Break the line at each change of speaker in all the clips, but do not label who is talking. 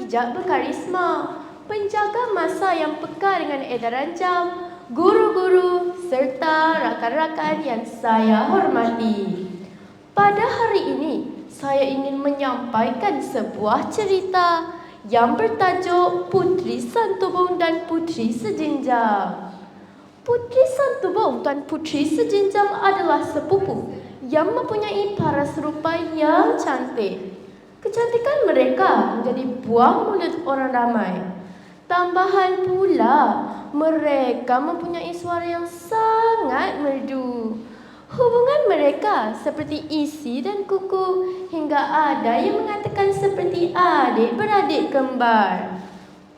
bijak berkarisma, penjaga masa yang peka dengan edaran jam, guru-guru serta rakan-rakan yang saya hormati. Pada hari ini, saya ingin menyampaikan sebuah cerita yang bertajuk Putri Santubong dan Putri Sejinjang. Putri Santubong dan Putri Sejinjang adalah sepupu yang mempunyai paras rupa yang cantik. Kecantikan mereka menjadi buah mulut orang ramai. Tambahan pula, mereka mempunyai suara yang sangat merdu. Hubungan mereka seperti isi dan kuku, hingga ada yang mengatakan seperti adik-beradik kembar.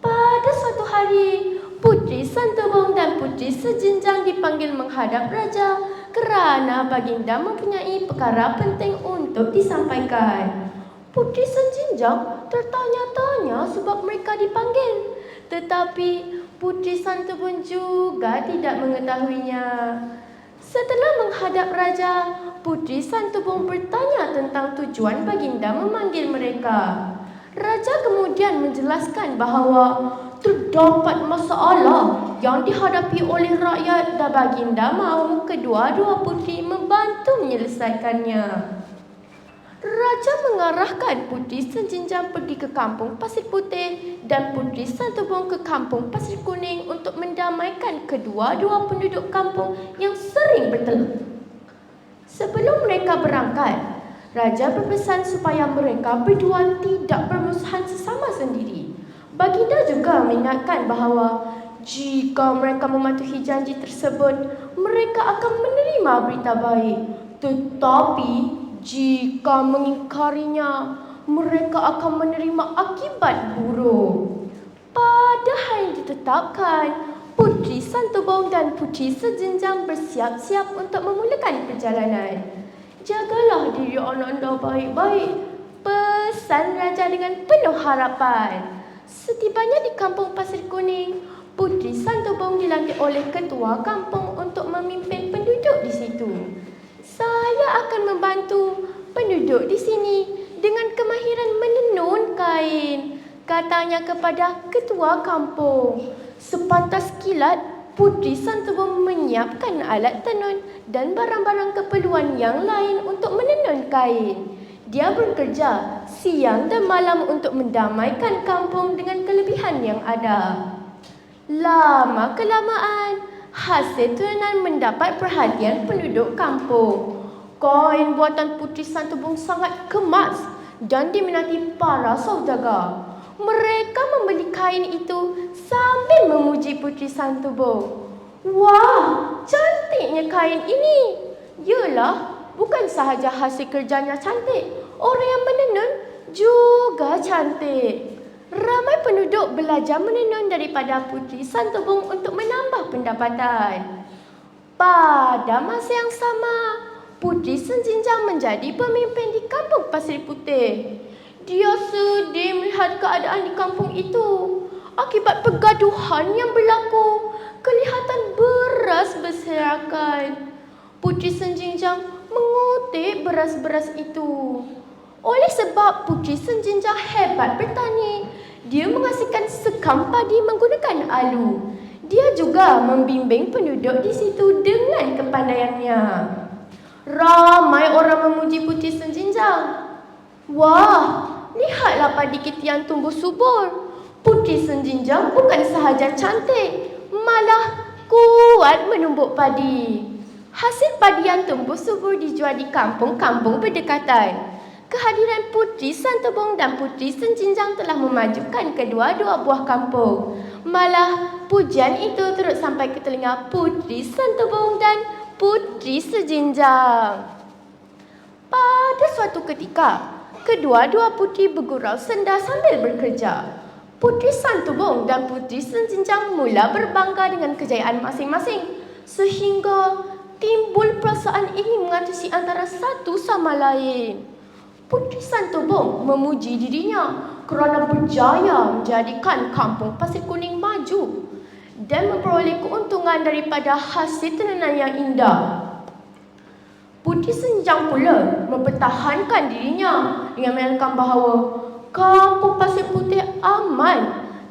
Pada suatu hari, Putri Santubong dan Putri Sejinjang dipanggil menghadap raja kerana baginda mempunyai perkara penting untuk disampaikan. Putri Sejinjang tertanya-tanya sebab mereka dipanggil, tetapi Putri Santubong juga tidak mengetahuinya. Setelah menghadap raja, Putri Santubong bertanya tentang tujuan baginda memanggil mereka. Raja kemudian menjelaskan bahawa terdapat masalah yang dihadapi oleh rakyat dan baginda mahu kedua-dua putri membantu menyelesaikannya. Raja mengarahkan Putri Sejinjang pergi ke kampung Pasir Putih dan Putri Santubong ke kampung Pasir Kuning untuk mendamaikan kedua-dua penduduk kampung yang sering bertelah. Sebelum mereka berangkat, Raja berpesan supaya mereka berdua tidak bermusuhan sesama sendiri. Baginda juga mengingatkan bahawa jika mereka mematuhi janji tersebut, mereka akan menerima berita baik. Tetapi jika mengingkarinya, mereka akan menerima akibat buruk. Pada hari ditetapkan, Putri Santubong dan Putri Sejinjang bersiap-siap untuk memulakan perjalanan. Jagalah diri anda baik-baik, pesan raja dengan penuh harapan. Setibanya di kampung Pasir Kuning, Putri Santubong dilantik oleh ketua kampung untuk memimpin penduduk di situ. Saya akan membantu penduduk di sini dengan kemahiran menenun kain, katanya kepada ketua kampung. Sepantas kilat, Putri Santubong menyiapkan alat tenun dan barang-barang keperluan yang lain untuk menenun kain. Dia bekerja siang dan malam untuk mendamaikan kampung dengan kelebihan yang ada. Lama-kelamaan, hasil tenunan mendapat perhatian penduduk kampung. Kain buatan Putri Santubong sangat kemas dan diminati para saudagar. Mereka membeli kain itu sambil memuji Putri Santubong. Wah, cantiknya kain ini. Yalah, bukan sahaja hasil kerjanya cantik, orang yang menenun juga cantik. Ramai penduduk belajar menenun daripada Putri Santubong untuk menambah pendapatan. Pada masa yang sama, Putri Sejinjang menjadi pemimpin di kampung Pasir Putih. Dia sedih melihat keadaan di kampung itu. Akibat pergaduhan yang berlaku, kelihatan beras berserakan. Putri Sejinjang mengutip beras-beras itu. Oleh sebab Putri Sejinjang hebat bertani, dia menghasilkan sekam padi menggunakan alu. Dia juga membimbing penduduk di situ dengan kepandaiannya. Ramai orang memuji Putri Sejinjang. Wah, lihatlah padi kita yang tumbuh subur. Putri Sejinjang bukan sahaja cantik, malah kuat menumbuk padi. Hasil padi yang tumbuh subur dijual di kampung-kampung berdekatan. Kehadiran Putri Santubong dan Putri Sejinjang telah memajukan kedua-dua buah kampung. Malah pujian itu turut sampai ke telinga Putri Santubong dan Putri Sejinjang. Pada suatu ketika, kedua-dua putri bergurau senda sambil bekerja. Putri Santubong dan Putri Sejinjang mula berbangga dengan kejayaan masing-masing, sehingga timbul perasaan ingin mengatusi antara satu sama lain. Putri Santubong memuji dirinya kerana berjaya menjadikan kampung Pasir Kuning maju dan memperoleh keuntungan daripada hasil tenunan yang indah. Putri Sejinjang pula mempertahankan dirinya dengan menyatakan bahawa kampung Pasir Putih amat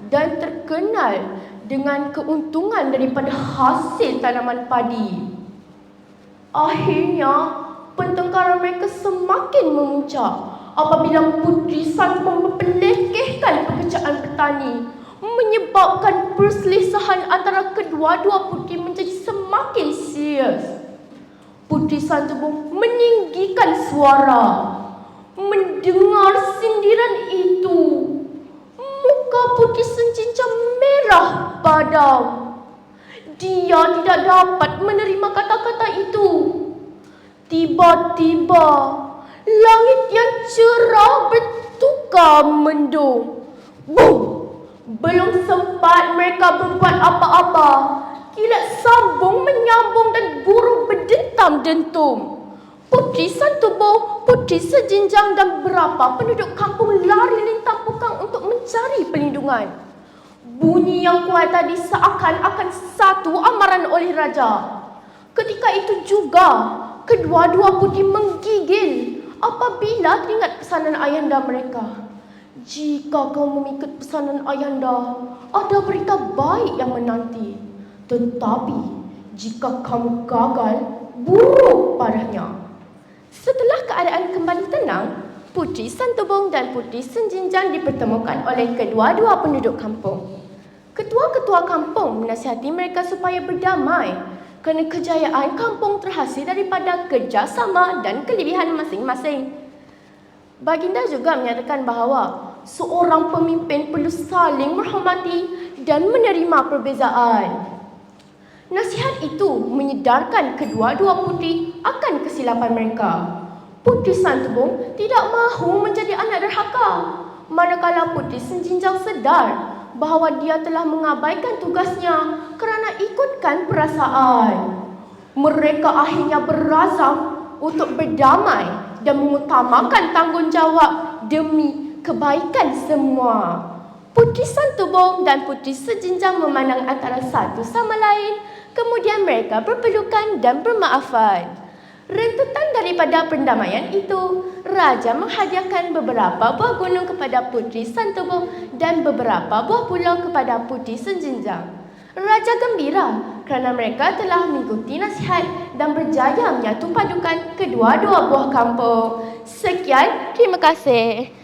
dan terkenal dengan keuntungan daripada hasil tanaman padi. Akhirnya, pertengkaran mereka semakin memuncak apabila Puteri Santubong memperlekehkan pekerjaan petani, menyebabkan perselisihan antara kedua-dua puteri menjadi semakin serius. Puteri Santubong meninggikan suara. Mendengar sindiran itu, muka Puteri Senjinjang merah padam. Dia tidak dapat menerima kata-kata itu. Tiba-tiba, langit yang cerah bertukar mendung. Boom! Belum sempat mereka berbuat apa-apa, kilat sambung menyambung dan guru berdentam-dentum. Puteri Santubong, Puteri Senjinjang dan beberapa penduduk kampung lari lintang pukang untuk mencari perlindungan. Bunyi yang kuat tadi seakan-akan satu amaran oleh raja. Ketika itu juga, kedua-dua puteri menggigil apabila teringat pesanan ayahanda mereka. Jika kamu mengikut pesanan ayahanda, ada berita baik yang menanti. Tetapi, jika kamu gagal, buruk padanya. Setelah keadaan kembali tenang, Puteri Santubong dan Puteri Senjinjang dipertemukan oleh kedua-dua penduduk kampung. Ketua-ketua kampung menasihati mereka supaya berdamai kerana kejayaan kampung terhasil daripada kerjasama dan kelebihan masing-masing. Baginda juga menyatakan bahawa seorang pemimpin perlu saling menghormati dan menerima perbezaan. Nasihat itu menyedarkan kedua-dua puteri akan kesilapan mereka. Puteri Santubong tidak mahu menjadi anak derhaka, manakala Puteri Senjinjang sedar bahawa dia telah mengabaikan tugasnya kerana ikutkan perasaan. Mereka akhirnya berazam untuk berdamai dan mengutamakan tanggungjawab demi kebaikan semua. Puteri Santubong dan Puteri Senjinjang memandang antara satu sama lain, kemudian mereka berpelukan dan bermaafan. Rentetan daripada pendamaian itu, Raja menghadiahkan beberapa buah gunung kepada Puteri Santubong dan beberapa buah pulau kepada Puteri Senjinjang. Raja gembira kerana mereka telah mengikuti nasihat dan berjaya menyatu padukan kedua-dua buah kampung. Sekian, terima kasih.